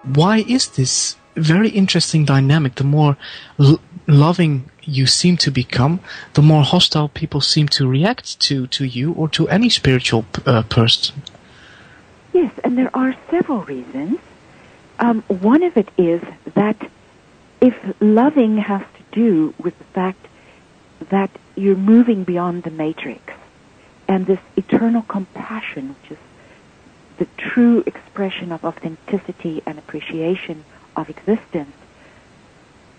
why is this very interesting dynamic? The more loving you seem to become, the more hostile people seem to react to you or to any spiritual person. Yes, and there are several reasons. One of it is that if loving has to do with the fact that you're moving beyond the matrix, and this eternal compassion, which is the true expression of authenticity and appreciation of existence,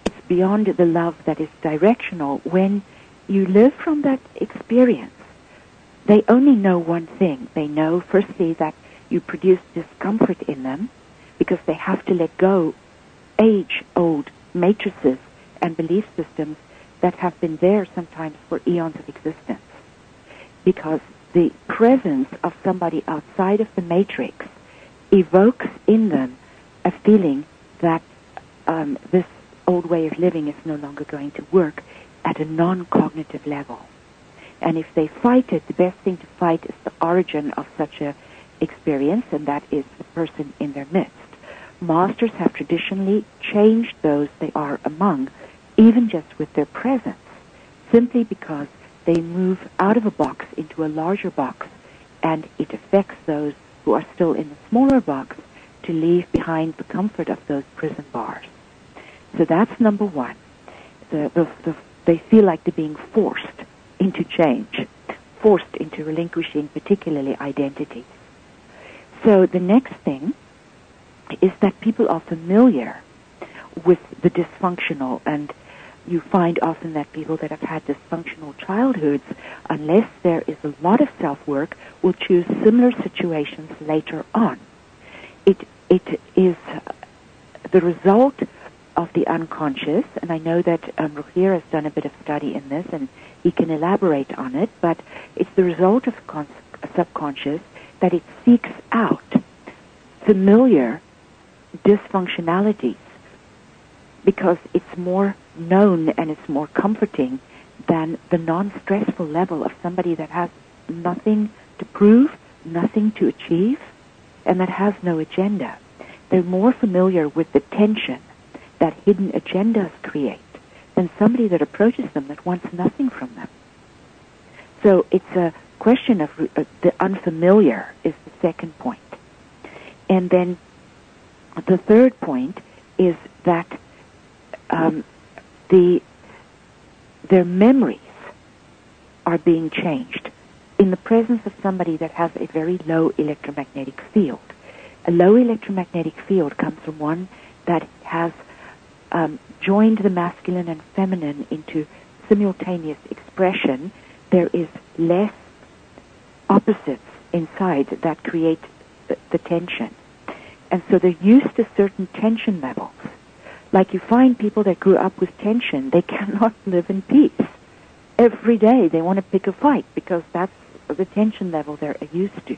it's beyond the love that is directional. When you live from that experience, they only know one thing. They know, firstly, that you produce discomfort in them because they have to let go age-old matrices and belief systems that have been there sometimes for eons of existence. Because the presence of somebody outside of the matrix evokes in them a feeling that this old way of living is no longer going to work at a non-cognitive level. And if they fight it, the best thing to fight is the origin of such a experience, and that is the person in their midst. Masters have traditionally changed those they are among, even just with their presence, simply because they move out of a box into a larger box, and it affects those who are still in the smaller box to leave behind the comfort of those prison bars. So that's number one. They feel like they're being forced into change, forced into relinquishing particularly identities. So the next thing is that people are familiar with the dysfunctional, and you find often that people that have had dysfunctional childhoods, unless there is a lot of self-work, will choose similar situations later on. It is the result of the unconscious, and I know that Rogier has done a bit of study in this, and he can elaborate on it, but it's the result of subconscious that it seeks out familiar dysfunctionalities because it's more known and it's more comforting than the non-stressful level of somebody that has nothing to prove, nothing to achieve, and that has no agenda. They're more familiar with the tension that hidden agendas create than somebody that approaches them that wants nothing from them. So it's a question of the unfamiliar is the second point. And then the third point is that their memories are being changed in the presence of somebody that has a very low electromagnetic field. A low electromagnetic field comes from one that has joined the masculine and feminine into simultaneous expression. There is less opposites inside that create the tension. And so they're used to certain tension levels. Like you find people that grew up with tension, they cannot live in peace. Every day they want to pick a fight because that's the tension level they're used to.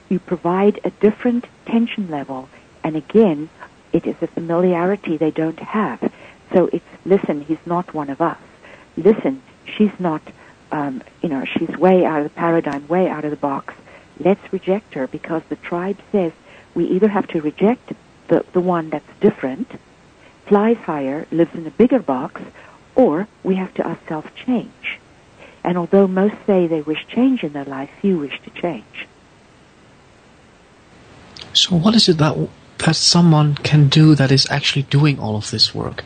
You provide a different tension level, and again, it is a familiarity they don't have. So it's, listen, he's not one of us. Listen, she's not, she's way out of the paradigm, way out of the box. Let's reject her because the tribe says we either have to reject the one that's different, flies higher, lives in a bigger box, or we have to ourselves change. And although most say they wish change in their life, few wish to change. So what is it that someone can do that is actually doing all of this work,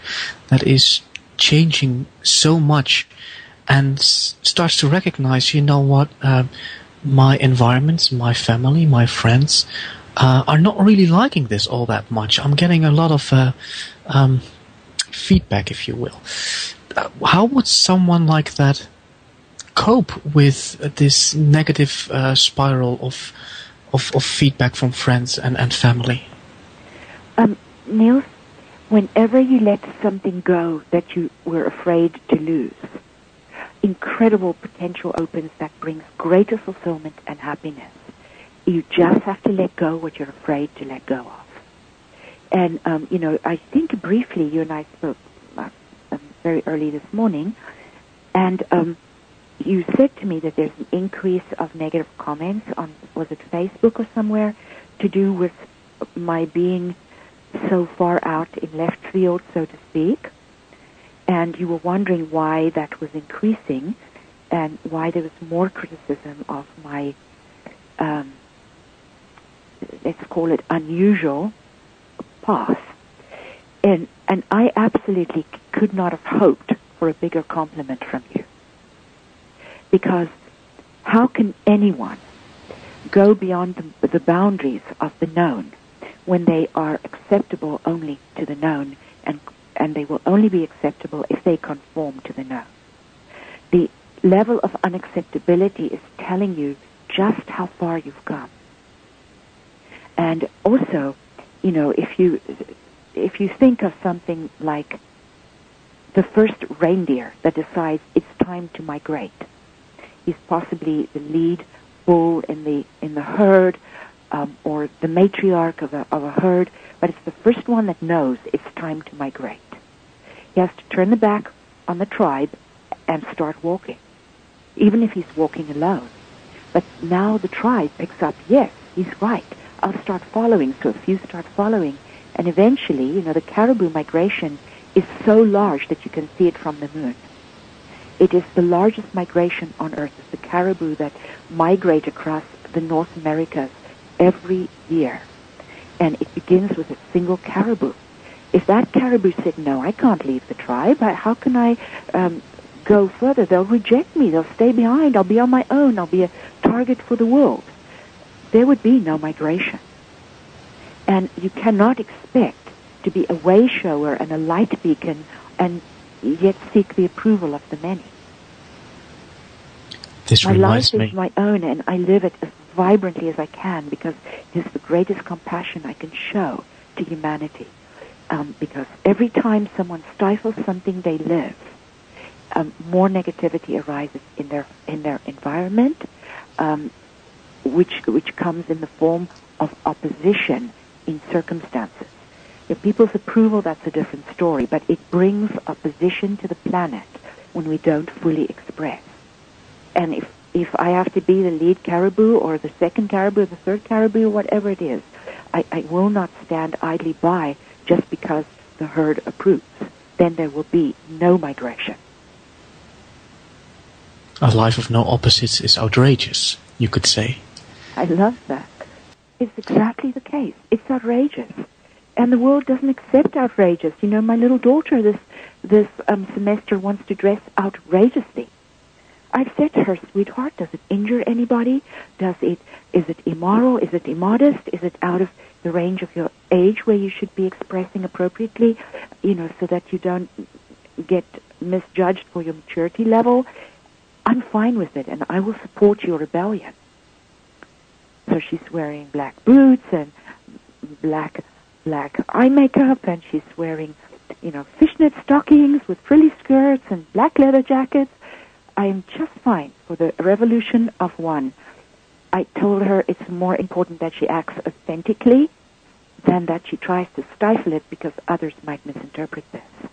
that is changing so much and starts to recognize, you know what, my environments, my family, my friends are not really liking this all that much. I'm getting a lot of feedback, if you will. How would someone like that cope with this negative spiral of feedback from friends and family? Niels, whenever you let something go that you were afraid to lose, incredible potential opens that brings greater fulfillment and happiness. You just have to let go what you're afraid to let go of. And, I think briefly you and I spoke very early this morning, and you said to me that there's an increase of negative comments on, was it Facebook or somewhere, to do with my being so far out in left field, so to speak, and you were wondering why that was increasing and why there was more criticism of my, let's call it unusual path. And I absolutely could not have hoped for a bigger compliment from you. Because how can anyone go beyond the boundaries of the known when they are acceptable only to the known, and they will only be acceptable if they conform to the known? The level of unacceptability is telling you just how far you've come. And also, you know, if you think of something like the first reindeer that decides it's time to migrate, he's possibly the lead bull in the herd, or the matriarch of a herd, but it's the first one that knows it's time to migrate. He has to turn the back on the tribe and start walking, even if he's walking alone. But now the tribe picks up, yes, he's right, I'll start following. So a few start following, and eventually, you know, the caribou migration is so large that you can see it from the moon. It is the largest migration on Earth. It's the caribou that migrate across the North Americas every year. And it begins with a single caribou. If that caribou said, no, I can't leave the tribe, how can I go further? They'll reject me. They'll stay behind. I'll be on my own. I'll be a target for the wolves. There would be no migration. And you cannot expect to be a way shower and a light beacon and yet seek the approval of the many. My life is my own, and I live it as vibrantly as I can because it is the greatest compassion I can show to humanity. Because every time someone stifles something they live, more negativity arises in their environment, which comes in the form of opposition in circumstances. If people's approval, that's a different story, but it brings opposition to the planet when we don't fully express. And if I have to be the lead caribou or the second caribou or the third caribou or whatever it is, I will not stand idly by just because the herd approves. Then there will be no migration. A life of no opposites is outrageous, you could say. I love that. It's exactly the case. It's outrageous. And the world doesn't accept outrageous. You know, my little daughter this semester wants to dress outrageously. I've said to her, sweetheart, does it injure anybody? Is it immoral? Is it immodest? Is it out of the range of your age where you should be expressing appropriately, you know, so that you don't get misjudged for your maturity level? I'm fine with it, and I will support your rebellion. So she's wearing black boots and black eye makeup, and she's wearing, you know, fishnet stockings with frilly skirts and black leather jackets. I am just fine for the revolution of one. I told her it's more important that she acts authentically than that she tries to stifle it because others might misinterpret this.